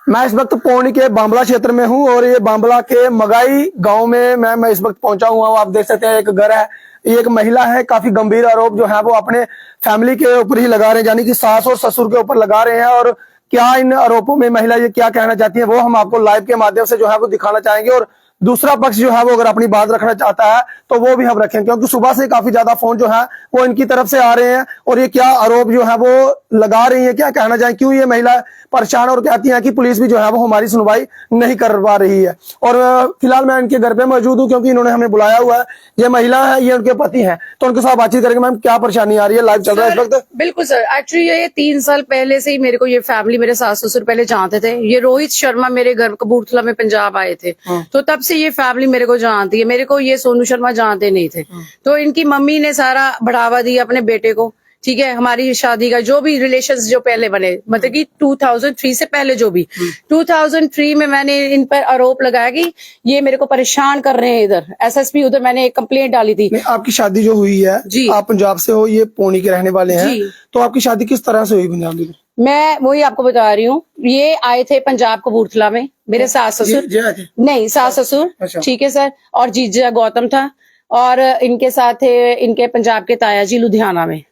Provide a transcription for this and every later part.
मैं इस वक्त पौनी के बांबला क्षेत्र में हूं और ये बांबला के मगाई गांव में मैं इस वक्त पहुंचा हुआ हूं। आप देख सकते हैं एक घर है, ये एक महिला है, काफी गंभीर आरोप जो है वो अपने फैमिली के ऊपर ही लगा रहे हैं, यानी कि सास और ससुर के ऊपर लगा रहे हैं। और क्या इन आरोपों में महिला ये क्या कहना चाहती है वो हम आपको लाइव के माध्यम से जो है वो दिखाना चाहेंगे। और दूसरा पक्ष जो है वो अगर अपनी बात रखना चाहता है तो वो भी हम रखें, क्योंकि सुबह से काफी ज्यादा फोन जो है वो इनकी तरफ से आ रहे हैं और ये क्या आरोप जो है वो लगा रही है, क्या कहना चाहें, क्यों ये महिला परेशान और कहती है कि पुलिस भी जो है वो हमारी सुनवाई नहीं करवा रही है। और फिलहाल मैं इनके घर पे मौजूद हूँ क्योंकि इन्होंने हमें बुलाया हुआ है। ये महिला है, ये उनके पति है, तो उनके साथ बातचीत करेंगे। मैम क्या परेशानी आ रही है, लाइव चल रहा है इस वक्त? बिल्कुल सर, एक्चुअली ये 3 साल पहले से ही मेरे को ये फैमिली, मेरे सास ससुर पहले जानते थे। ये रोहित शर्मा मेरे घर कबूरथला में पंजाब आए थे, तो तब से ये फैमिली मेरे को जानती है। मेरे को ये सोनू शर्मा जानते नहीं थे, तो इनकी मम्मी ने सारा बढ़ावा दिया अपने बेटे को। ठीक है, हमारी शादी का जो भी रिलेशंस जो पहले बने, मतलब कि 2003 से पहले जो भी 2003 में मैंने इन पर आरोप लगाया कि ये मेरे को परेशान कर रहे हैं। इधर एसएसपी, उधर मैंने एक कंप्लेंट डाली थी। आपकी शादी जो हुई है जी, आप पंजाब से हो, ये पौनी के रहने वाले हैं, तो आपकी शादी किस तरह से हुई पंजाब में? मैं वही आपको बता रही हूँ। ये आए थे पंजाब कबूरथला में, मेरे सास ससुर नहीं, सास ससुर, ठीक है सर, और जीजा गौतम था, और इनके साथ थे इनके पंजाब के ताया जी लुधियाना में।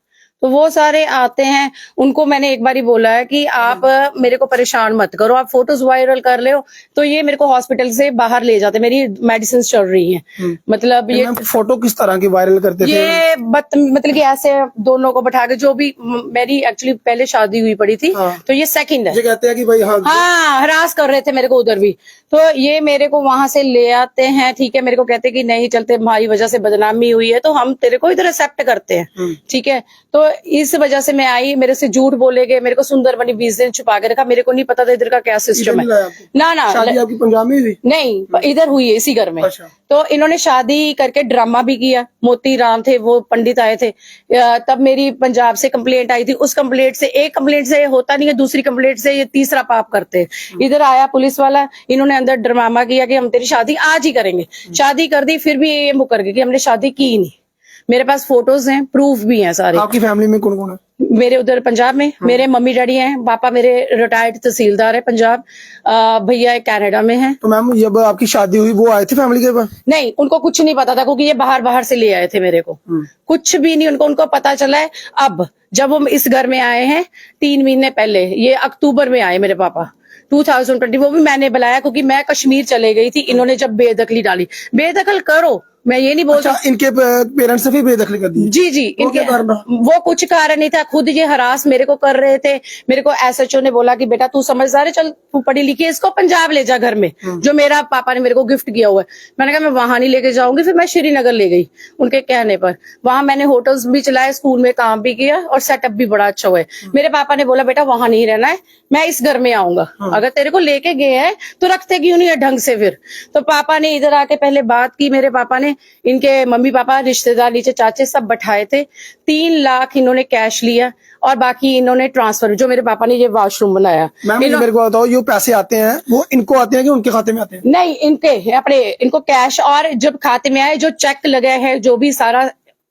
तो वो सारे आते हैं। उनको मैंने एक बार ही बोला है कि आप मेरे को परेशान मत करो, आप फोटोज वायरल कर ले हो। तो ये मेरे को हॉस्पिटल से बाहर ले जाते, मेरी मेडिसिन चल रही हैं। मतलब ये फोटो किस तरह की वायरल करते थे? ये मतलब कि ऐसे दोनों को बैठा के, जो भी मेरी एक्चुअली पहले शादी हुई पड़ी थी, तो ये सेकंड है। ये कहते हैं कि भाई हाँ, हरास कर रहे थे मेरे को उधर भी। तो ये मेरे को वहां से ले आते हैं, ठीक है, मेरे को कहते हैं कि नहीं चलते, हमारी वजह से बदनामी हुई है, तो हम तेरे को इधर एक्सेप्ट करते हैं, ठीक है। तो इस वजह से मैं आई, मेरे से झूठ बोले गए, मेरे को सुंदर बनी 20 दिन छुपा के रखा। मेरे को नहीं पता था इधर का क्या सिस्टम है। ना शादी आपकी पंजाब में हुई? नहीं, इधर हुई है, इसी घर में। तो इन्होंने शादी करके ड्रामा भी किया। मोती राम थे, वो पंडित आए थे। तब मेरी पंजाब से कंप्लेंट आई थी। उस कंप्लेंट से, एक कंप्लेंट से होता नहीं है, दूसरी कंप्लेंट से ये तीसरा पाप करते। इधर आया पुलिस वाला, इन्होंने अंदर ड्रामा किया कि हम तेरी शादी आज ही करेंगे। शादी कर दी, फिर भी ये मुकर गए कि हमने शादी की नहीं। मेरे पास फोटोज हैं, प्रूफ भी हैं सारे। आपकी फैमिली में कौन कौन है? मेरे उधर पंजाब में मेरे मम्मी डैडी हैं, पापा मेरे रिटायर्ड तहसीलदार है पंजाब, भैया कनाडा में है। तो मैम जब आपकी शादी हुई वो आए थे फैमिली के पास? नहीं, उनको कुछ नहीं पता था, क्योंकि ये बाहर से ले आए थे मेरे को। कुछ भी नहीं उनको पता चला है अब, जब हम इस घर में आए हैं 3 महीने पहले। ये अक्टूबर में आए मेरे पापा 2020। वो भी मैंने बुलाया क्योंकि मैं कश्मीर चले गई थी। इन्होंने जब बेदखली डाली, बेदखल करो, मैं ये नहीं बोलता। इनके पेरेंट्स से भी बेदखली कर दी? जी, इनके वो कुछ कारण नहीं था, खुद ये हरास मेरे को कर रहे थे। मेरे को एसएचओ ने बोला कि बेटा तू समझदार है, चल तू पढ़ी लिखी है, इसको पंजाब ले जा घर में, जो मेरा पापा ने मेरे को गिफ्ट किया हुआ है। मैंने कहा मैं वहां नहीं लेके जाऊंगी। फिर मैं श्रीनगर ले गई उनके कहने पर। वहां मैंने होटल्स भी चलाए, स्कूल में काम भी किया और सेटअप भी बड़ा अच्छा हुआ है। मेरे पापा ने बोला बेटा वहां नहीं रहना है, मैं इस घर में आऊंगा। अगर तेरे को लेके गए हैं तो रखते क्यों नहीं है ढंग से। फिर तो पापा ने इधर आके पहले बात की, मेरे पापा ने, इनके मम्मी पापा, रिश्तेदार, नीचे चाचे सब बैठाए थे। 3 लाख इन्होंने कैश लिया और बाकी इन्होंने ट्रांसफर, जो मेरे पापा ने ये वॉशरूम बनाया। मेरे को बताओ, ये पैसे आते हैं वो इनको आते हैं कि उनके खाते में आते हैं? नहीं, इनके अपने, इनको कैश, और जब खाते में आए जो चेक लगे हैं, जो भी सारा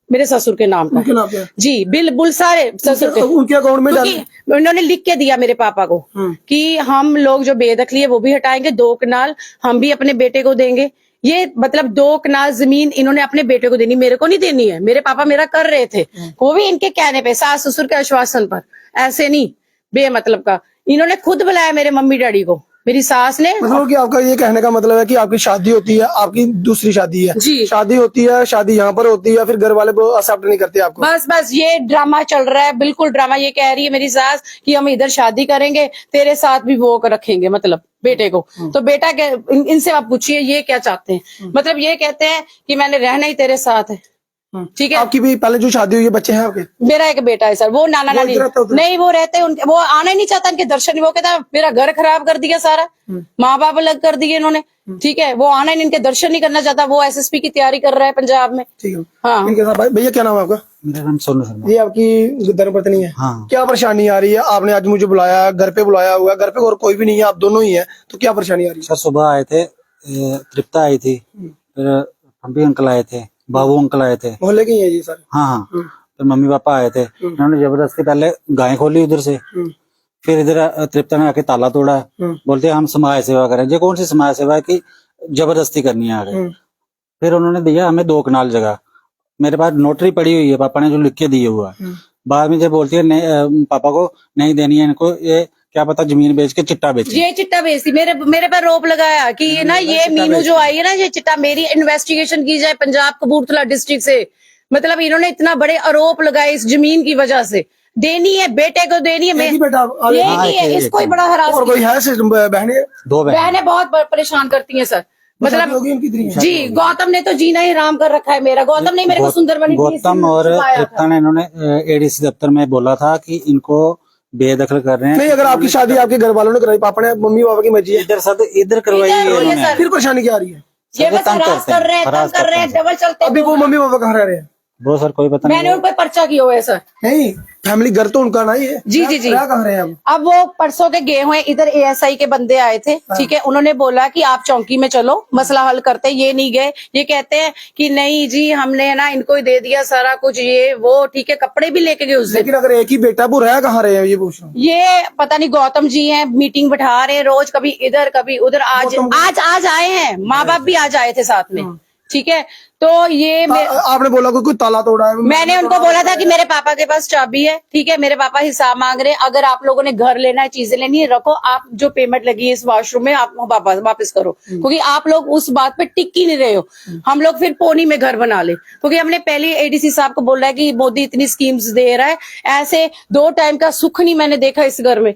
मेरे ससुर के नाम का जी, बिल बुल सारे ससुर के उनके अकाउंट में डाले। उन्होंने लिख के दिया मेरे पापा को कि हम लोग जो बेदखली है वो भी हटाएंगे, 2 कनाल हम भी अपने बेटे को देंगे। ये मतलब 2 कनाल जमीन इन्होंने अपने बेटे को देनी, मेरे को नहीं देनी है। मेरे पापा मेरा कर रहे थे, वो भी इनके कहने पे, सास ससुर के आश्वासन पर, ऐसे नहीं बेमतलब का। इन्होंने खुद बुलाया मेरे मम्मी डैडी को, मेरी सास ने। मतलब कि आपका ये कहने का मतलब है कि आपकी शादी होती है, आपकी दूसरी शादी है जी, शादी होती है, शादी यहाँ पर होती है, फिर घर वाले वो एक्सेप्ट नहीं करते आपको? बस ये ड्रामा चल रहा है, बिल्कुल ड्रामा। ये कह रही है मेरी सास कि हम इधर शादी करेंगे, तेरे साथ भी वो रखेंगे, मतलब बेटे को। तो बेटा इनसे आप पूछिए ये क्या चाहते हैं। मतलब ये कहते हैं कि मैंने रहना ही तेरे साथ है, ठीक है। आपकी भी पहले जो शादी हुई है, बच्चे हैं आपके? मेरा एक बेटा है सर, वो नाना नानी नहीं, वो रहते हैं उनके, वो आना ही नहीं चाहता, इनके दर्शन। वो कहता मेरा घर खराब कर दिया सारा, माँ बाप अलग कर दिए इन्होंने, ठीक है। वो आना ही, इनके दर्शन नहीं करना चाहता। वो एसएसपी की तैयारी कर रहा है पंजाब में। ठीक है, हाँ। इनके साथ भैया क्या नाम है आपका? मेरा नाम सोनू शर्मा। ये आपकी धर्मपत्नी है? हाँ। क्या परेशानी आ रही है? आपने आज मुझे बुलाया, घर पे बुलाया हुआ, घर पे और कोई भी नहीं है, आप दोनों ही है, तो क्या परेशानी आ रही है? सर सुबह आए थे, तृप्ता आई थी, फिर पंपी अंकल आए थे, बाबू अंकल आए थे, मोहल्ले के ही है जी सर? हाँ। फिर मम्मी पापा आए थे। उन्होंने जबरदस्ती पहले गाय खोली उधर से, फिर इधर तृप्ता ने आके ताला तोड़ा, बोलते हम समाज सेवा करें। ये कौन सी समाज सेवा है कि जबरदस्ती करनी है आगे। फिर उन्होंने दिया हमें 2 कनाल जगह, मेरे पास नोटरी पड़ी हुई है, पापा ने जो लिख के दी हुआ। बाद में जब बोलती है नहीं, पापा को नहीं देनी है इनको, ये क्या पता जमीन बेच के चिट्टा बेच। ये चिट्टा बेचती, मेरे पर रोप लगाया कि ये ना ये मीनू जो आई है ना, ये चिट्टा, मेरी इन्वेस्टिगेशन की जाए पंजाब कपूरथला डिस्ट्रिक्ट से। मतलब इन्होंने इतना बड़े आरोप लगाए इस जमीन की वजह से। देनी है बेटे को, देनी है, एक ही बेटा ये नहीं है, इसको ही बड़ा हरास। और कोई है बहने? 2 बहनें बहुत परेशान करती हैं सर। शादी होगी उनकी कितनी है? जी, गौतम ने तो जीना ही हराम कर रखा है मेरा। गौतम ने मेरे को सुंदरबनी गौतम और तृप्ता ने इन्होंने एडीसी दफ्तर में बोला था कि इनको बेदखल कर रहे हैं। नहीं, अगर आपकी शादी आपके घर वालों ने कराई, पापा ने, मम्मी पापा की मर्जी है, इधर करवाई है इन्होंने। फिर परेशानी क्या आ रही है? ये बस हरास कर रहे हैं, तंग कर रहे हैं, डबल चलते। अभी वो मम्मी पापा कहाँ रह रहे हैं? वो सर कोई पता नहीं। मैंने उन पर पर्चा किया हुआ है सर। नहीं, फैमिली घर तो उनका नहीं है। जी जी जी। रह कहाँ रहे हैं हम? अब वो परसों के गए हुए, इधर एएसआई के बंदे आए थे, ठीक है। उन्होंने बोला कि आप चौकी में चलो, मसला हल करते। ये नहीं गए, ये कहते हैं कि नहीं जी हमने ना इनको ही दे दिया सारा कुछ, ये वो, ठीक है। कपड़े भी लेके गए उस दिन। लेकिन अगर एक ही बेटा, वो रह कहाँ रहे हैं ये पूछ रहा हूँ। ये पता नहीं गौतम जी हैं, मीटिंग बैठा रहे हैं रोज, कभी इधर कभी उधर। आज आए हैं, माँ बाप भी आज आए थे साथ में, ठीक है। तो ये आपने बोला कोई ताला तोड़ा है? मैंने उनको बोला था कि मेरे पापा के पास चाबी है, ठीक है। मेरे पापा हिसाब मांग रहे हैं, अगर आप लोगों ने घर लेना है, चीजें लेनी है, रखो। आप जो पेमेंट लगी है इस वॉशरूम में, आप वापस करो, क्योंकि आप लोग उस बात पे टिक ही नहीं रहे हो। हम लोग फिर पोनी में घर बना ले, क्योंकि हमने पहले एडीसी साहब को बोला है कि मोदी इतनी स्कीम्स दे रहा है, ऐसे 2 टाइम का सुख नहीं मैंने देखा इस घर में।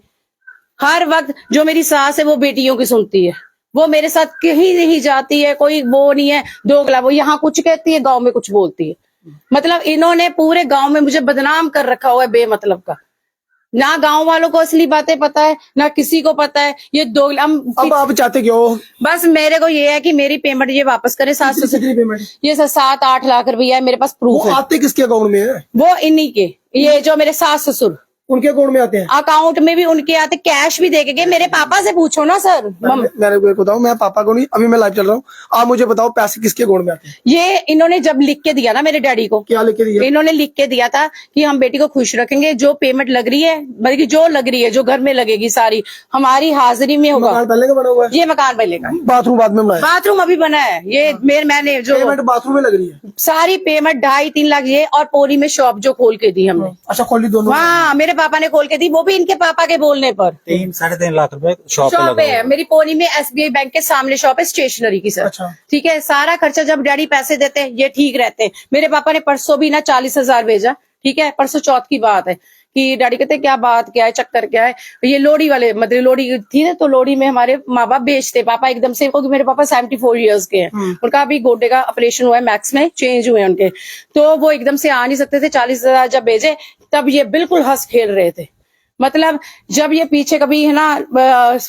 हर वक्त जो मेरी सास है वो बेटियों की सुनती है, वो मेरे साथ कहीं नहीं जाती है, कोई वो नहीं है दोगला। वो यहाँ कुछ कहती है, गांव में कुछ बोलती है। मतलब इन्होंने पूरे गांव में मुझे बदनाम कर रखा हुआ है बेमतलब का। ना गांव वालों को असली बातें पता है, ना किसी को पता है। ये दोगला। अब आप चाहते क्यों? बस मेरे को ये है कि मेरी पेमेंट ये वापस करे। 700 पेमेंट? ये 7-8 लाख रुपया है, मेरे पास प्रूफ है। आते किसके अकाउंट में है? वो इन्हीं के, ये जो मेरे सास ससुर, उनके अकाउंट में आते हैं? अकाउंट में भी उनके आते, कैश भी देके गए। मेरे पापा से पूछो ना सर। मैंने बताऊं, मैं पापा को नहीं, अभी मैं लाइव चल रहा हूँ, आप मुझे बताओ पैसे किसके अकाउंट में आते हैं? ये इन्होंने जब लिख के दिया ना मेरे डैडी को। क्या लिख के दिया? इन्होंने लिख के दिया था कि हम बेटी को खुश रखेंगे, जो पेमेंट लग रही है, मतलब जो लग रही है, जो घर में लगेगी सारी हमारी हाजिरी में होगा। मकान पहले का बना हुआ है? ये मकान पहले का। बाथरूम बाद में बनाया? बाथरूम अभी बना है। ये मैंने जो पेमेंट बाथरूम में लग रही है? सारी पेमेंट 2.5-3 लाख ये, और पोरी में शॉप जो खोल के दी हमने। अच्छा, खोली दोनों? हाँ, मेरे पापा ने खोल के दी, वो भी इनके पापा के बोलने पर। 3-3.5 लाख रुपए शॉप है। मेरी पोनी में एसबीआई बैंक के सामने शॉप है, स्टेशनरी की सर। अच्छा। ठीक है। सारा खर्चा जब डैडी पैसे देते हैं ये ठीक रहते हैं। मेरे पापा ने परसों भी ना 40,000 भेजा, ठीक है। परसों चौथ की बात है कि डैडी कहते क्या बात क्या है, चक्कर क्या है। ये लोहड़ी वाले, मतलब लोहड़ी थी ना, तो लोहड़ी में हमारे माँ बाप बेचते। पापा एकदम से, क्योंकि मेरे पापा 74 ईयर्स के हैं, उनका अभी गोड्डे का ऑपरेशन हुआ है, मैक्स में चेंज हुए उनके, तो वो एकदम से आ नहीं सकते थे। 40,000 जब भेजे तब ये बिल्कुल हंस खेल रहे थे। मतलब जब ये पीछे कभी है ना,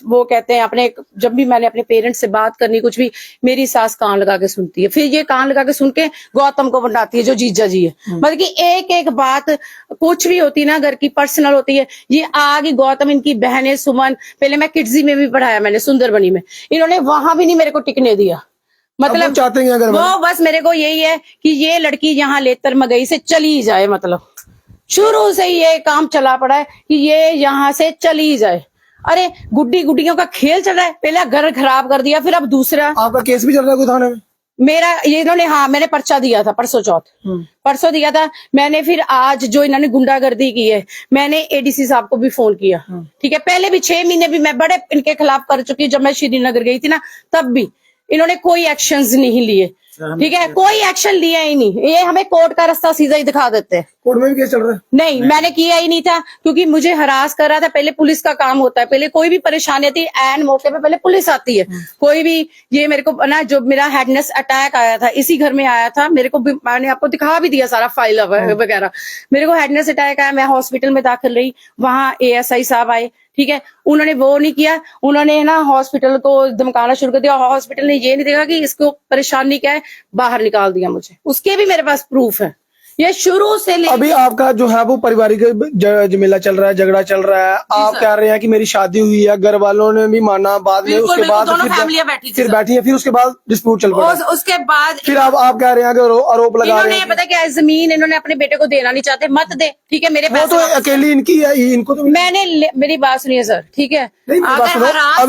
वो कहते हैं अपने, जब भी मैंने अपने पेरेंट्स से बात करनी कुछ भी, मेरी सास कान लगा के सुनती है। फिर ये कान लगा के सुन के गौतम को बनाती है, जो जीजा जी है। मतलब कि एक एक बात कुछ भी होती है ना घर की, पर्सनल होती है। ये आगे गौतम, इनकी बहनें सुमन, पहले मैं किड्जी में भी पढ़ाया मैंने, सुंदरबनी में, इन्होंने वहां भी नहीं मेरे को टिकने दिया। मतलब चाहते हैं अगर वो बस मेरे को यही है कि ये लड़की यहाँ लेतर मगई से चली जाए। मतलब शुरू से ही ये काम चला पड़ा है कि ये यहाँ से चली जाए। अरे गुड्डियों का खेल चल रहा है। पहले घर खराब कर दिया, फिर अब दूसरा। आपका केस भी चल रहा है कोई थाने में? मेरा ये इन्होंने, हाँ मैंने पर्चा दिया था परसों चौथ, परसों दिया था मैंने। फिर आज जो इन्होंने गुंडागर्दी की है, मैंने एडीसी साहब को भी फोन किया, ठीक है। पहले भी 6 महीने भी मैं बड़े इनके खिलाफ कर चुकी हूँ। जब मैं श्रीनगर गई थी ना, तब भी इन्होंने कोई एक्शंस नहीं लिए, ठीक है। कोई एक्शन लिया ही नहीं। ये हमें कोर्ट का रास्ता सीधा ही दिखा देते हैं। कोर्ट में भी केस चल रहा है? नहीं, मैंने किया ही नहीं था, क्योंकि मुझे हरास कर रहा था। पहले पुलिस का काम होता है, पहले कोई भी परेशानी आती है एन मौके पे पहले पुलिस आती है। कोई भी, ये मेरे को ना, जो मेरा हेडनेस अटैक आया था इसी घर में आया था मेरे को, मैंने आपको दिखा भी दिया सारा फाइल वगैरह। मेरे को हेडनेस अटैक आया, मैं हॉस्पिटल में दाखिल रही, वहां एएसआई साहब आए, ठीक है। उन्होंने वो नहीं किया, उन्होंने ना हॉस्पिटल को धमकाना शुरू कर दिया। हॉस्पिटल ने ये नहीं देखा कि इसको परेशानी क्या है, बाहर निकाल दिया मुझे। उसके भी मेरे पास प्रूफ है ये शुरू से अभी आपका जो है वो पारिवारिक झमेला चल रहा है, झगड़ा चल रहा है, आप कह रहे हैं कि मेरी शादी हुई है, घर वालों ने भी माना, बाद में बिल्कुल, उसके बिल्कुल, बाद दोनों फिर फैमिलियां बैठी थी फिर सर। बैठी है, फिर उसके बाद डिस्प्यूट चल पड़ा। उसके बाद फिर आप कह रहे हैं कि आरोप लगा रहे इन्होंने हैं। पता क्या है, जमीन इन्होंने अपने बेटे को देना नहीं चाहते, मत दे, ठीक है, मेरे वो पैसे तो वापस अकेली इनकी है, इनको तो मेरी बात सुनिए सर, ठीक है। नहीं, मेरी बात अगर सुनो। हरास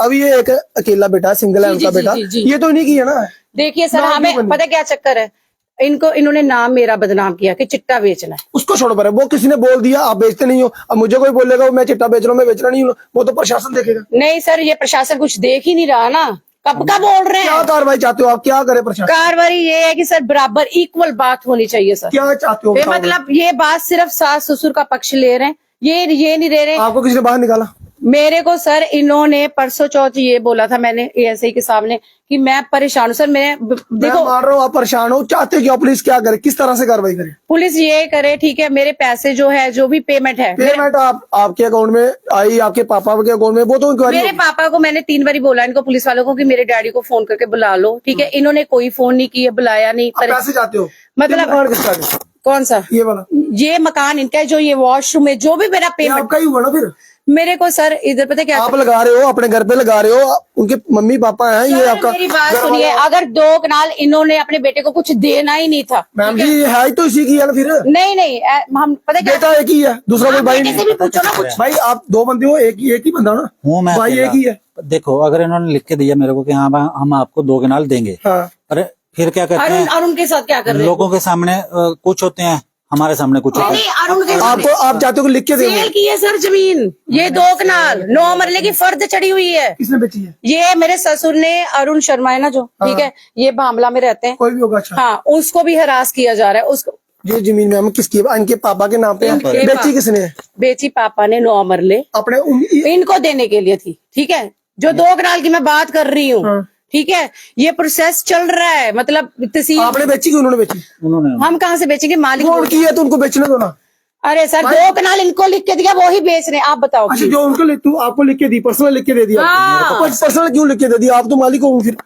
अभी ये एक अकेला बेटा, सिंगल है जी, उनका जी, बेटा, जी, जी। ये तो इन्हीं की है ना। देखिए सर, नाम हमें नहीं बनी। पता क्या चक्कर है, इन्होंने नाम मेरा बदनाम किया कि चिट्टा बेचना है। उसको छोड़ो पर, वो किसी ने बोल दिया आप बेचते नहीं हो, अब मुझे कोई बोलेगा मैं चिट्टा बेच रहा हूँ, मैं बेचना नहीं हूँ, वो तो प्रशासन देखेगा। नहीं सर, ये प्रशासन कुछ देख ही नहीं रहा ना, कब का बोल रहे क्या हैं। कार्रवाई चाहते हो आप, क्या करे प्रशासन, कार्रवाई ये है कि सर बराबर इक्वल बात होनी चाहिए सर। क्या चाहते हो ये बताओ। मतलब ये बात सिर्फ सास ससुर का पक्ष ले रहे हैं, ये नहीं ले रहे। आपको किसी ने बाहर निकाला? मेरे को सर इन्होंने परसों चौथ ये बोला था, मैंने एएसआई के सामने कि मैं परेशान हूँ सर। मैं मैं देखो, मान रहा हूँ आप परेशान हो, चाहते हो कि पुलिस क्या करे, किस तरह से कार्रवाई करे? पुलिस ये करे, ठीक है, मेरे पैसे जो है, जो भी पेमेंट है, पेमेंट आपके अकाउंट में आई, आपके पापा के अकाउंट में, वो तो इंक्वायरी मेरे पापा को मैंने 3 बारी बोला इनको, पुलिस वालों को, कि मेरे डैडी को फोन करके बुला लो, ठीक है। इन्होंने कोई फोन नहीं किया, बुलाया नहीं। पैसे चाहते हो मतलब कितना किसका है? कौन सा? ये वाला ये मकान इनका है, जो ये वॉशरूम है, जो भी मेरा ये पेमेंट आपका ही हुआ ना फिर? मेरे को सर इधर पता क्या, आप लगा रहे हो, अपने घर पे लगा रहे हो, उनके मम्मी पापा हैं, ये आपका मेरी बात घर सुनिए, वाला- अगर 2 कनाल इन्होंने अपने बेटे को कुछ देना ही नहीं था। मैम जी ये है ही तो इसी की है ना फिर। नहीं, हम पता क्या, बेटा एक ही है, दूसरा कोई भाई बेटे से भी पूछो ना कुछ। भाई आप 2 बंदे हो, एक ही बंदा ना, हूँ मैं भाई अकेला। एक ही है। देखो, अगर इन्होंने लिख के दिया मेरे को कि हाँ हम आपको 2 कनाल देंगे, हाँ अरे फिर क्या करते हैं, अरुण के साथ क्या कर रहे हैं? लोगों के सामने कुछ होते हैं, हमारे सामने कुछ होते नहीं, हैं। अरुण के साथ आपको आप चाहते हो कि लिख के दे? सेल की है सर जमीन, ये 2 कनाल 9 मरले की फर्द चढ़ी हुई है। किसने बेची है? ये मेरे ससुर ने, अरुण शर्मा है ना जो, ठीक है, ये बामला में रहते हैं। कोई भी होगा। अच्छा हाँ, उसको भी हरास किया जा रहा है। उसको ये जमीन मैम किसकी है? इनके पापा के नाम पे है? इनके बेची किसने है? बेची पापा ने 9 मरले अपने इनको देने के लिए थी, ठीक है। जो 2 कनाल की मैं बात कर रही हूँ, हाँ। ठीक है, ये प्रोसेस चल रहा है, मतलब तहसील। आपने बेची कि उन्होंने बेची? उन्होंने हम कहाँ से बेचेंगे, मालिक वो उनकी है तो उनको बेचने दो ना। अरे सर 2 कनाल इनको लिख के दिया, वो ही बेच रहे हैं, आप बताओ। अच्छा जो उनको तू आपको लिख के दी, पर्सनल लिख के दे दिया? हाँ। पर्सनल क्यों लिख के दे दिया? आप तो मालिक हो फिर।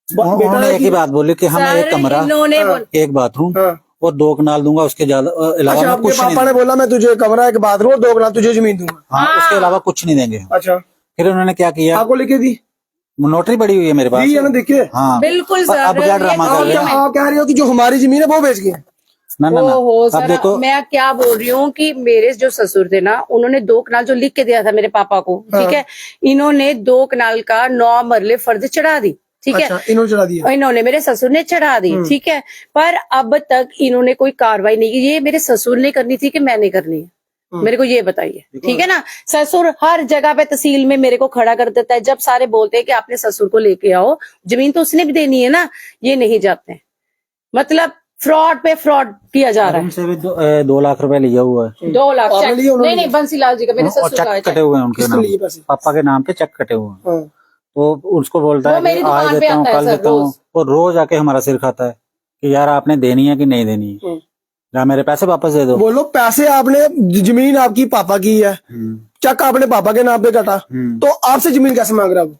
उन्होंने एक ही बात बोली कि हमें सर, एक कमरा, इन्होंने एक बाथरूम हाँ। और 2 कनाल दूंगा, उसके अलावा अच्छा मैं आपके कुछ नहीं पापा ने बोला मैं तुझे कमरा, एक बाथरूम और 2 कनाल तुझे जमीन दूंगा। हाँ, उसके अलावा कुछ नहीं देंगे। अच्छा फिर उन्होंने क्या किया, आपको लिख के दी? नोटरी पड़ी हुई है मेरे पास। दी है ना, देखिए। हाँ बिल्कुल पर सर, अब क्या ड्रामा कर रहे हैं? आप कह रहे हो कि जो हमारी जमीन है वो बेच गए? ना ना ओहो ना, अब सर, देखो, मैं क्या बोल रही हूँ कि मेरे जो ससुर थे ना, उन्होंने 2 कनाल जो लिख के दिया था मेरे पापा को, ठीक है, इन्होंने 2 कनाल का 9 मरले फर्द चढ़ा दी, ठीक है। अच्छा इन्होंने चढ़ा दिया? इन्होंने, मेरे ससुर ने चढ़ा दी, ठीक है, पर अब तक इन्होंने कोई कार्रवाई नहीं की। ये मेरे ससुर ने करनी थी कि मैंने करनी है, मेरे को ये बताइए, ठीक है ना। ससुर हर जगह पे तहसील में मेरे को खड़ा कर देता है, जब सारे बोलते हैं कि आपने ससुर को लेके आओ, जमीन तो उसने भी देनी है ना, ये नहीं जाते हैं। मतलब फ्रॉड पे फ्रॉड किया जा रहा है। उनसे भी 2 लाख रुपए लिया हुआ है 2 लाख आपने चेक, लिए उन्होंने नहीं बंसीलाल जी का, मेरे और ससुर का है चेक कटे चेक। हुए हैं उनके किसने नाम, लिए पैसे? पापा के नाम पे चेक कटे हुए हैं। हाँ। तो उसको बोलता वो है मेरी कि आज दुकान पे देता हूँ, आता है कल सर, देता हूँ, रोज। और रोज आके हमारा सिर खाता है कि यार आपने देनी है कि नहीं देनी है, या मेरे पैसे वापस दे दो। बोलो पैसे आपने, जमीन आपकी पापा की है, चेक आपने पापा के नाम पे कटा, तो आपसे जमीन कैसे मांग रहा है वो?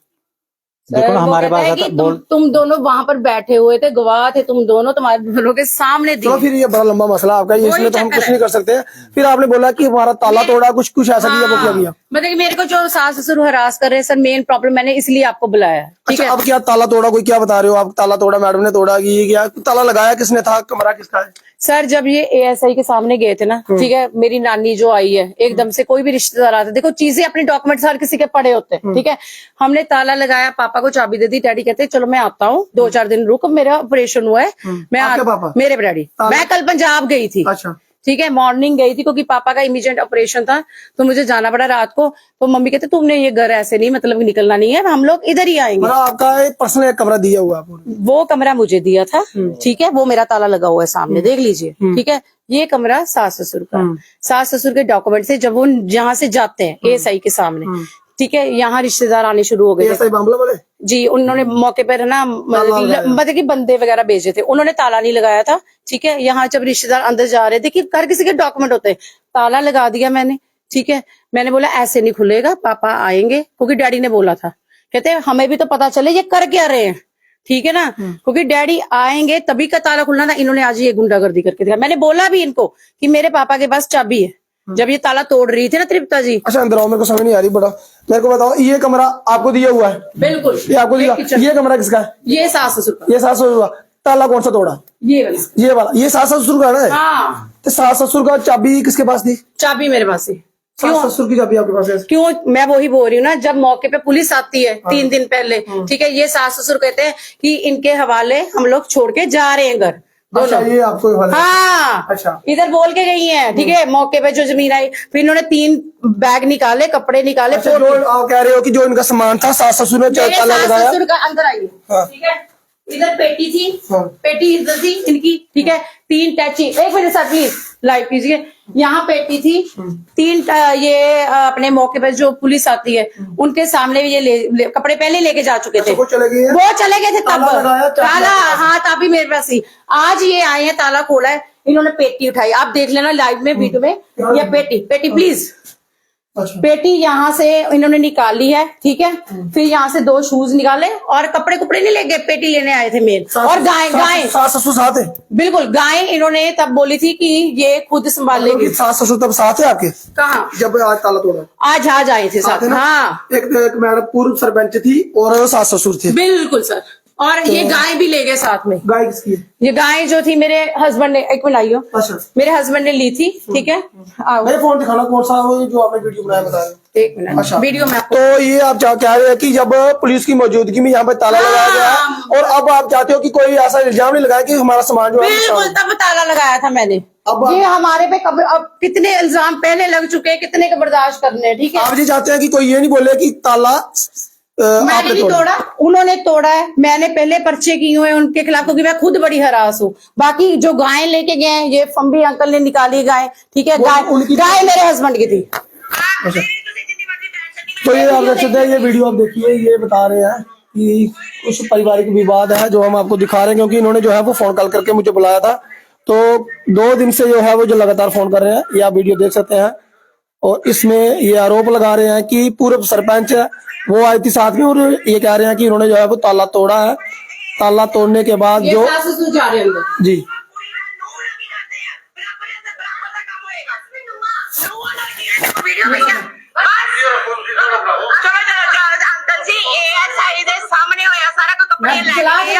देखो ना, वो हमारे कहता पास है आता कि बोल, तुम दोनों वहां पर बैठे हुए थे, गवाह थे तुम दोनों, तुम्हारे दोनों के सामने चलो दिए। फिर ये बड़ा लंबा मसला आपका, ये इसमें तो हम चक्कर कुछ है। नहीं कर सकते। फिर आपने बोला कि हमारा ताला तोड़ा, कुछ ऐसा किया, वो क्या किया? मतलब कि मेरे को जो सास ससुर हरास कर रहे हैं सर, मेन प्रॉब्लम मैंने इसलिए आपको बुलाया है, ठीक अच्छा है। अब क्या ताला तोड़ा, कोई क्या बता रहे हो आप? ताला तोड़ा मैडम ने तोड़ा कि ये क्या? ताला लगाया किसने था? कमरा किसका है? सर जब ये एएसआई के सामने गए थे ना, ठीक है, मेरी नानी जो आई है एकदम से, कोई भी रिश्तेदार आता है, देखो चीजें अपने डॉक्यूमेंट्स हर किसी के पड़े होते हैं, ठीक है। हमने ताला लगाया, पापा को चाबी दे दी, डैडी कहते चलो मैं आता हूँ, 2-4 दिन रुक, मेरा ऑपरेशन हुआ है, मैं आपके पापा? मेरे डैडी, मैं कल पंजाब गई थी, अच्छा ठीक है, मॉर्निंग गई थी क्योंकि पापा का इमीडिएट ऑपरेशन था, तो मुझे जाना पड़ा रात को। तो मम्मी कहते तुमने ये घर ऐसे नहीं, मतलब निकलना नहीं है, हम लोग इधर ही आएंगे। मतलब आपका एक पर्सनल एक कमरा दिया हुआ है? वो कमरा मुझे दिया था, ठीक है, वो मेरा ताला लगा हुआ है सामने, देख लीजिए, ठीक है। ये कमरा सास ससुर का, सास ससुर के डॉक्यूमेंट से जब वो यहाँ से जाते हैं एएसआई के सामने, ठीक है, यहाँ रिश्तेदार आने शुरू हो गए थे। एएसआई बामला वाले? जी, उन्होंने मौके पर ना मतलब कि बंदे वगैरह भेजे थे, उन्होंने ताला नहीं लगाया था, ठीक है। यहाँ जब रिश्तेदार अंदर जा रहे थे कि हर किसी के डॉक्यूमेंट होते हैं, ताला लगा दिया मैंने, ठीक है। मैंने बोला ऐसे नहीं खुलेगा, पापा आएंगे, क्योंकि डैडी ने बोला था, कहते हमें भी तो पता चले ये कर क्या रहे हैं। ठीक है ना, क्योंकि डैडी आएंगे तभी का ताला खुलना था। इन्होंने आज ये गुंडागर्दी करके दिखा। मैंने बोला भी इनको कि मेरे पापा के पास चाबी है, जब ये ताला तोड़ रही थी ना तृप्ता जी। अच्छा अंदर आओ, मेरे को समझ नहीं आ रही बड़ा। मेरे को बताओ, ये कमरा आपको दिया हुआ है? बिल्कुल, ये आपको दिया। ये कमरा किसका है? ये सास ससुर का। ये सास ससुर का। ताला कौन सा तोड़ा? ये वाला। ये वाला। ये सास ससुर का है ना? हाँ, तो सास ससुर का चाबी किसके पास थी? चाबी मेरे पास है। सास ससुर की चाबी आपके पास है? क्यों? मैं वही बोल रही हूँ ना, जब मौके पे पुलिस आती है 3 दिन पहले, ठीक है, ये सास ससुर कहते हैं कि इनके हवाले हम लोग छोड़ के जा रहे हैं घर। अच्छा, ये आपको हवाले? हाँ, अच्छा। इधर बोल के गई है, ठीक है। मौके पे जो जमीन आई, फिर इन्होंने 3 बैग निकाले, कपड़े निकाले। अच्छा, जो आप कह रहे हो कि जो इनका सामान था सास ससुर ने मेरे ताला सास लगाया? ससुर का अंदर आई, हाँ। ठीक है। इधर पेटी थी, हाँ। पेटी इधर थी इनकी, ठीक है। 3 टैची, एक मिनट सर प्लीज लाइव कीजिए। यहाँ पेटी थी, 3 ये अपने मौके पर जो पुलिस आती है उनके सामने ये कपड़े पहले लेके जा चुके थे। वो चले गए हैं? वो चले गए थे तब। ताला लगाया, ताला, हाँ, तभी मेरे पास ही। आज ये आए हैं, ताला खोला है, इन्होंने पेटी उठाई। आप देख लेना लाइव में, वीडियो में। ये पेटी प्लीज, अच्छा। पेटी यहाँ से इन्होंने निकाली है, ठीक है। फिर यहाँ से 2 शूज निकाले और कपड़े कुपड़े नहीं ले गए, पेटी लेने आए थे मेन। और गाय सास ससुर साथ है? बिल्कुल, गाय इन्होंने तब बोली थी कि ये खुद संभाल लेगी। सास ससुर तब साथ है आपके? कहाँ? जब आज ताला तोड़ा? आज आए थे साथ। है ना? हाँ, एक मैडम पूर्व सरपंच थी और सास ससुर थे। बिल्कुल सर। और ये गाय भी ले गए साथ में। गाय किसकी है? ये गाय जो थी मेरे हस्बैंड ने, एक मिनट आइयो, अच्छा। मेरे हस्बैंड ने ली थी, ठीक है। आओ, मेरे फोन दिखाना कौन सा वो जो आपने वीडियो बनाया, बता रहे हो? एक मिनट। अच्छा। वीडियो में आपको, तो ये आप कह रहे हैं कि जब पुलिस की मौजूदगी में यहाँ पे ताला लगाया गया है, और अब आप चाहते हो कि कोई ऐसा इल्जाम नहीं लगाया कि हमारा सामान जो है बिल्कुल तब ताला लगाया था मैंने। अब ये हमारे पे अब कितने इल्जाम पहले लग चुके हैं, कितने का बर्दाश्त करने हैं, ठीक है। आप ये चाहते हैं कि कोई ये नहीं बोले कि ताला मैंने आपने नहीं तोड़ा, उन्होंने तोड़ा है। मैंने पहले पर्चे किए हुए उनके खिलाफ, क्योंकि मैं खुद बड़ी हरास हूँ। बाकी जो गाय लेके गए हैं, ये फम्बी अंकल ने निकाली गाय, ठीक है। गाय मेरे हस्बैंड की थी। अच्छा। तो ये आप देख सकते हैं, ये वीडियो आप देखिए, ये बता रहे हैं कि कुछ पारिवारिक विवाद है जो हम आपको दिखा रहे हैं, क्योंकि इन्होंने जो है वो फोन कॉल करके मुझे बुलाया था। तो 2 दिन से जो है वो जो लगातार फोन कर रहे हैं, ये आप वीडियो देख सकते हैं। और इसमें ये आरोप लगा रहे हैं कि पूर्व सरपंच वो आई थी साथ में, और ये कह रहे हैं कि इन्होंने जो है वो ताला तोड़ा है। ताला तोड़ने के बाद जो जा रहे हैं जी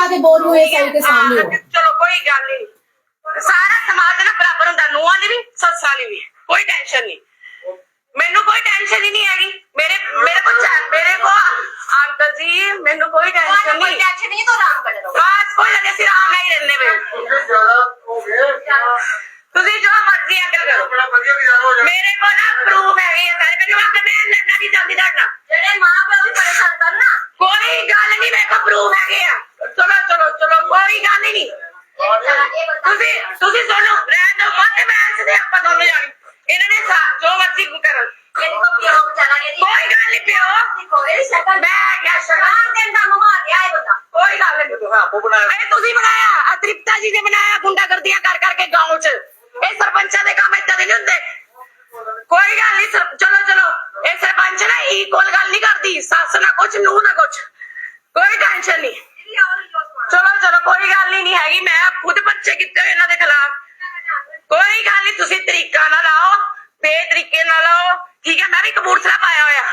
के बोल रही हूँ के सामने हो। चलो कोई गल नहीं, सारा समाज ना बराबर होंदा, नूहां दी भी सस्सां दी भी, कोई टेंशन नहीं। मैनू कोई टेंशन ही नहीं हैगी। मेरे को अंकल जी मैनू कोई टेंशन नहीं, तो आराम कर लो बस। कोई लगे सिर आराम नहीं रहने में, तुसी जो मर्जी अंकल करो। मेरे को ना प्रूफ है ये सारे, मैनू अंकल मैं लड़ना नहीं चाहती लड़ना, जेडे मां प्यो भी परेशान करना, कोई गल नहीं। मेरे को प्रूफ है ये, चलो चलो चलो कोई गल ही नहीं। तुसी सुनो, रह दो मत, मैं ऐसे दे आप दोनों जान इन्होंने जो मर्जी करो, कोई गल नहीं पियो। मैं क्या शराब देंदा मार गया है बता, कोई गल नहीं। ए तुसी बनाया, तृप्ता जी ने बनाया गुंडागर्दियां कर करके गांव च। ए सरपंचा दे काम इत्ता दे नहीं हुंदे। कोई गल नहीं, चलो चलो। ए सरपंच ना इक्वल गल नहीं करती, सस ना कुछ नूह ना कुछ, कोई टेंशन नहीं। चलो चलो कोई गल नहीं हैगी। मैं खुद पर्चे किते हुए इन्हां दे खिलाफ, कोई गल नहीं। तुसी तरीका ना लाओ, बेतरीके ना लाओ, ठीक है। मैं भी कबूतरा पाया होया।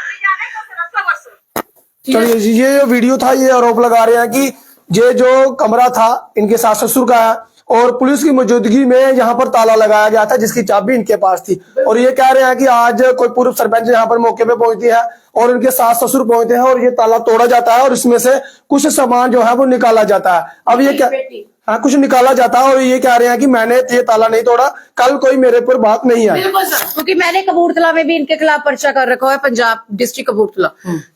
चलिए जी, ये जो वीडियो था, ये आरोप लगा रहे हैं कि ये जो कमरा था इनके सास ससुर का है, और पुलिस की मौजूदगी में यहाँ पर ताला लगाया गया था जिसकी चाबी इनके पास थी। और ये कह रहे हैं कि आज कोई पूर्व सरपंच यहाँ पर मौके पे पहुंचती है और उनके सास ससुर पहुंचते हैं, और ये ताला तोड़ा जाता है और इसमें से कुछ सामान जो है वो निकाला जाता है। अब ये क्या, हाँ, कुछ निकाला जाता है, और ये कह रहे हैं कि मैंने ये ताला नहीं तोड़ा, कल कोई मेरे पर बात नहीं आई। बिल्कुल सर, क्योंकि मैंने कबूरथला में भी इनके खिलाफ पर्चा कर रखा है, पंजाब डिस्ट्रिक्ट कबूरथला,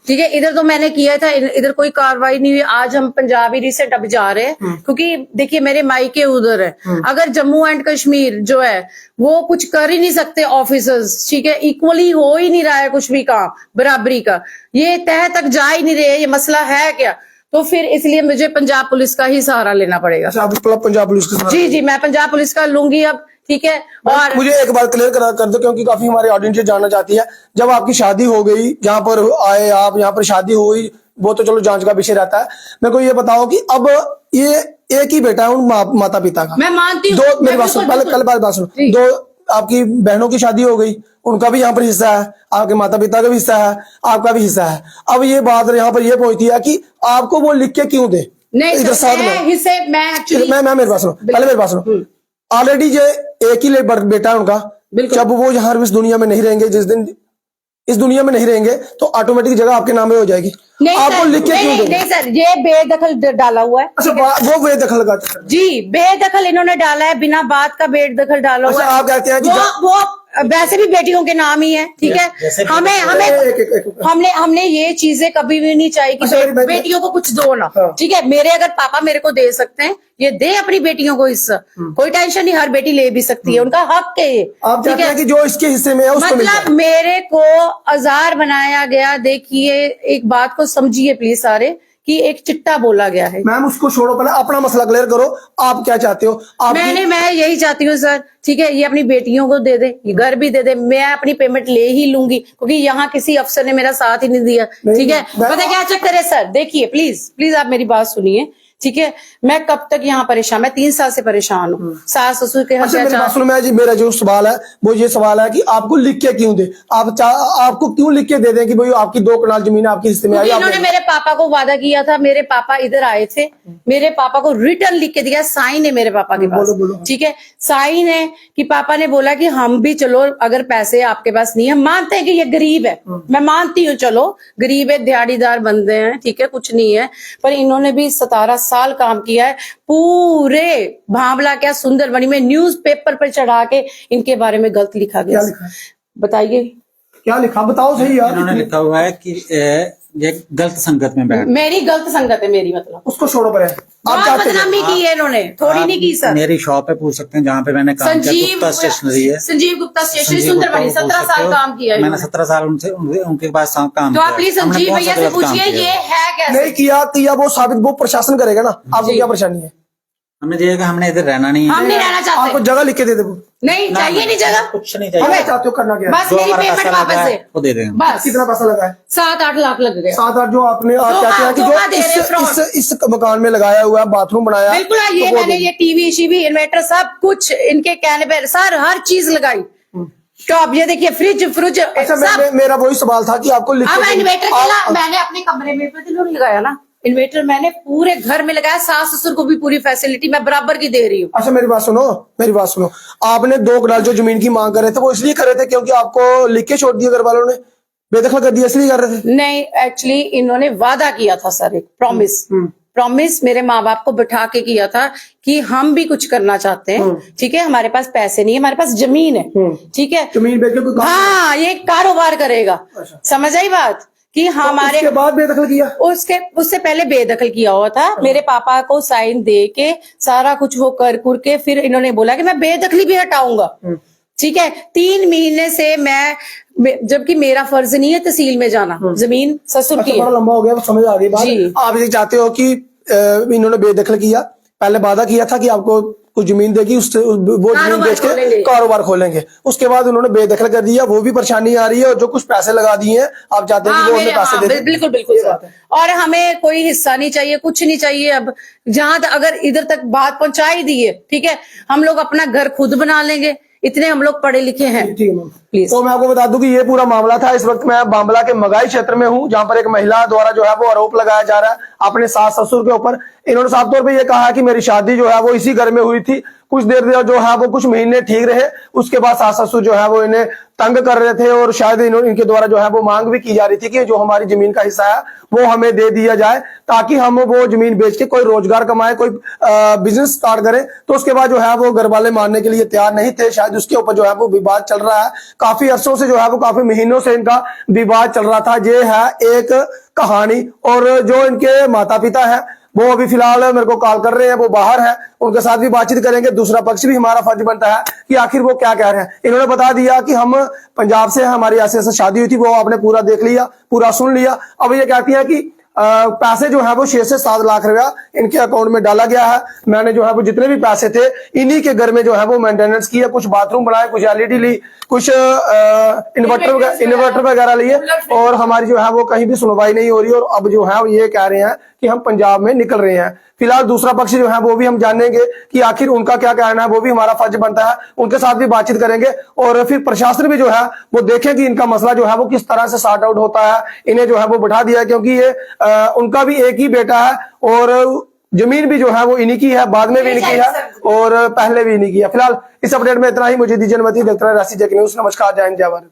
ठीक है। इधर तो मैंने किया था, इधर कोई कार्रवाई नहीं हुई। आज हम पंजाब ही रिसेंट अब जा रहे हैं, क्योंकि देखिए मेरे मायके उधर है। अगर जम्मू एंड कश्मीर जो है वो कुछ कर ही नहीं सकते ऑफिसर्स, ठीक है, इक्वली हो ही नहीं रहा है कुछ भी काम बराबरी का, ये तह तक जा ही नहीं रहे, ये मसला है क्या। तो फिर इसलिए मुझे पंजाब पुलिस का ही सहारा लेना पड़ेगा। अच्छा, आप पंजाब पुलिस के साथ? जी जी, मैं पंजाब पुलिस का लूंगी अब, ठीक है। और मुझे एक बात क्लियर कर दो, क्योंकि काफी हमारे ऑडियंस जानना चाहती है, जब आपकी शादी हो गई, यहाँ पर आए आप, यहाँ पर शादी हुई, वो तो चलो जांच का विषय रहता है। मेरे को ये बताओ कि अब ये एक ही बेटा है उन माता पिता का। मैं मानती हूँ। दो मेरी बात सुनो, पहले बात सुनो। जी। दो आपकी बहनों की शादी हो गई, उनका भी यहाँ पर हिस्सा है, आपके माता पिता का भी हिस्सा है, आपका भी हिस्सा है। अब ये बात यहाँ पर ये पहुंचती है कि आपको वो लिख के क्यों दे? नहीं इधर साथ में हिस्से मैं एक्चुअली मैं मेरी बात सुनो, पहले मेरी बात सुनो। ऑलरेडी जो एक ही बेटा है उनका, जब वो यहाँ इस दुनिया में नहीं रहेंगे, जिस दिन इस दुनिया में नहीं रहेंगे तो ऑटोमेटिक जगह आपके नाम में हो जाएगी। आपको लिख के क्यों दे? नहीं सर, ये बेदखल डाला हुआ है। अच्छा, वो बेदखल का जी, बेदखल इन्होंने डाला है, बिना बात का बेदखल डाला हुआ है। आप कहते हैं कि वो वैसे भी बेटियों के नाम ही है, ठीक है। हमने ये चीजें कभी भी नहीं चाहिए कि बेटियों को कुछ दो ना, ठीक है। मेरे अगर पापा मेरे को दे सकते हैं, ये दे अपनी बेटियों को हिस्सा, कोई टेंशन नहीं, हर बेटी ले भी सकती है, उनका हक है ये। आप चाहते हैं कि जो इसके हिस्से में है उसको मिल जाए। मतलब मेरे को आजार बनाया गया। देखिए, एक बात को समझिए प्लीज सारे, कि एक चिट्टा बोला गया है। मैम उसको छोड़ो, पहले अपना मसला क्लियर करो। आप क्या चाहते हो? मैं यही चाहती हूँ सर, ठीक है, ये अपनी बेटियों को दे दे, ये घर भी दे दे, मैं अपनी पेमेंट ले ही लूंगी, क्योंकि यहाँ किसी अफसर ने मेरा साथ ही नहीं दिया, ठीक है। पता क्या चक्कर है सर? देखिए प्लीज आप मेरी बात सुनिए, ठीक है। मैं कब तक यहाँ परेशान, मैं 3 साल से परेशान हूँ, सास ससुर के मेरा जो सवाल है वो ये सवाल है कि आपको लिख के क्यों दे? आपको क्यों लिख के दे दें कि भाई आपकी 2 कनाल जमीन आपके हिस्से में आई? इन्होंने मेरे पापा को वादा किया था, मेरे पापा इधर आए थे, मेरे पापा को रिटर्न लिख के दिया, साइन है मेरे पापा के पास, ठीक है, साइन है कि पापा ने बोला कि हम भी चलो, अगर पैसे आपके पास नहीं है, मानते हैं कि ये गरीब है, मैं मानती हूँ, चलो गरीब है, दिहाड़ीदार बंदे हैं, ठीक है, कुछ नहीं है, पर इन्होंने भी 17 साल काम किया है, पूरे भांवला क्या सुंदरबनी में न्यूज़पेपर पर चढ़ा के इनके बारे में गलत लिखा गया। बताइए क्या लिखा, बताओ सही यार। इन्होंने लिखा हुआ है कि ये गलत संगत में बैठ, मेरी गलत संगत है, मेरी मतलब उसको छोड़ो पर बहुत बदनामी की है इन्होंने, थोड़ी नहीं की सर। मेरी शॉप है, पूछ सकते हैं जहाँ पे मैंने काम किया, गुप्ता स्टेशनरी है, संजीव गुप्ता स्टेशनरी सुंदरबनी, 17 साल काम किया है मैंने। 17 साल उनके पास काम तो आप प्लीज संजीव भैया से पूछिए ये है कैसे? नहीं किया वो साबित वो प्रशासन करेगा ना। आपको क्या परेशानी है? हमने दिया कि हमने इधर रहना नहीं है, हम नहीं रहना चाहते। आपको जगह लिख के दे दे, नहीं चाहिए, नहीं जगह कुछ नहीं चाहिए। क्या चाहते हो, करना क्या है? बस मेरी पेमेंट वापस दे, वो दे देंगे। बस। कितना पैसा लगा है? 7-8 लाख लग गया। 7-8 जो आपने, आप कहते हैं कि जो इस मकान में लगाया हुआ है, बाथरूम बनाया, बिल्कुल, ये मैंने ये टीवी शीवी इन्वर्टर सब कुछ इनके कहने पर सर हर चीज लगाई। तो अब ये देखिए फ्रिज अच्छा, मेरा वही सवाल था कि आपको लिख के इन्वर्टर मैंने अपने कमरे में लगाया ना, इन्वर्टर मैंने पूरे घर में लगाया, सास ससुर को भी पूरी फैसिलिटी मैं बराबर की दे रही हूँ। अच्छा मेरी बात सुनो, आपने 2 कनाल जो जमीन की मांग कर रहे थे वो इसलिए कर रहे थे क्योंकि आपको लिख के छोड़ दिया घर वालों ने, बेदखल कर दिया, इसलिए कर रहे थे? नहीं, एक्चुअली इन्होंने वादा किया था सर, एक प्रॉमिस मेरे माँ बाप को बिठा के किया था कि हम भी कुछ करना चाहते हैं, ठीक है, हमारे पास पैसे नहीं है, हमारे पास जमीन है, ठीक है, जमीन बेच के हाँ ये कारोबार करेगा। समझ आई बात? कि हमारे उसके बाद बेदखल किया, उससे पहले बेदखल किया हुआ था। मेरे पापा को साइन दे के सारा कुछ वो कर के फिर इन्होंने बोला कि मैं बेदखली भी हटाऊंगा, ठीक है। 3 महीने से मैं, जबकि मेरा फर्ज नहीं है तहसील में जाना, जमीन ससुर की है। बड़ा लंबा हो गया, समझ आ रही बात। आप ये चाहते हो कि इन्होंने बेदखल किया, पहले वादा किया था कि आपको कुछ जमीन देगी, उससे वो जमीन बेच के कारोबार खोलेंगे, उसके बाद उन्होंने बेदखल कर दिया, वो भी परेशानी आ रही है, और जो कुछ पैसे लगा दिए हैं आप चाहते हैं कि वो हमें पैसे दे दें। बिल्कुल और हमें कोई हिस्सा नहीं चाहिए, कुछ नहीं चाहिए। अब जहां अगर इधर तक बात पहुंचाई दी है, ठीक है, हम लोग अपना घर खुद बना लेंगे, इतने हम लोग पढ़े लिखे हैं। प्लीज। तो मैं आपको बता दूं कि ये पूरा मामला था। इस वक्त मैं बांबला के मगाई क्षेत्र में हूं, जहां पर एक महिला द्वारा जो है वो आरोप लगाया जा रहा है अपने सास ससुर के ऊपर। इन्होंने साफ तौर पे ये कहा कि मेरी शादी जो है वो इसी घर में हुई थी, कुछ देर जो है वो कुछ महीने ठीक रहे, उसके बाद सास ससुर जो है वो इन्हें तंग कर रहे थे, और शायद इनके द्वारा जो है वो मांग भी की जा रही थी कि जो हमारी जमीन का हिस्सा है वो हमें दे दिया जाए, ताकि हम वो जमीन बेच के कोई रोजगार कमाए, कोई बिजनेस स्टार्ट करें। तो उसके बाद जो है वो घर वाले मानने के लिए तैयार नहीं थे, शायद उसके ऊपर जो है वो विवाद चल रहा है। काफी अरसों से जो है वो, काफी महीनों से इनका विवाद चल रहा था। ये है एक कहानी। और जो इनके माता पिता है वो अभी फिलहाल मेरे को कॉल कर रहे हैं, वो बाहर है, उनके साथ भी बातचीत करेंगे। दूसरा पक्ष भी हमारा फर्ज बनता है कि आखिर वो क्या कह रहे हैं। इन्होंने बता दिया कि हम पंजाब से, हमारी ऐसे ऐसे शादी हुई थी, वो आपने पूरा देख लिया, पूरा सुन लिया। अब ये कहती है कि पैसे जो है वो 6 से 7 लाख रुपया इनके अकाउंट में डाला गया है। मैंने जो है वो जितने भी पैसे थे इन्हीं के घर में जो है वो मेंटेनेंस की है, कुछ बाथरूम बनाए, कुछ एलईडी ली, कुछ इन्वर्टर वगैरह लिए, और हमारी जो है वो कहीं भी सुनवाई नहीं हो रही। और अब जो है ये कह रहे हैं कि हम पंजाब में निकल रहे हैं। फिलहाल दूसरा पक्ष जो है वो भी हम जानेंगे कि आखिर उनका क्या कहना है, वो भी हमारा फर्ज बनता है, उनके साथ भी बातचीत करेंगे। और फिर प्रशासन भी जो है वो देखे कि इनका मसला जो है वो किस तरह से सॉर्ट आउट होता है। इन्हें जो है वो बिठा दिया, क्योंकि ये उनका भी एक ही बेटा है और जमीन भी जो है वो इन्हीं की है, बाद में भी इन्हीं की है और पहले भी इन्हीं की है। फिलहाल इस अपडेट में इतना ही। मुझे दीजिए अनुमति। देखते रहिए राशि जग न्यूज़। नमस्कार, जय हिंद, जय भारत।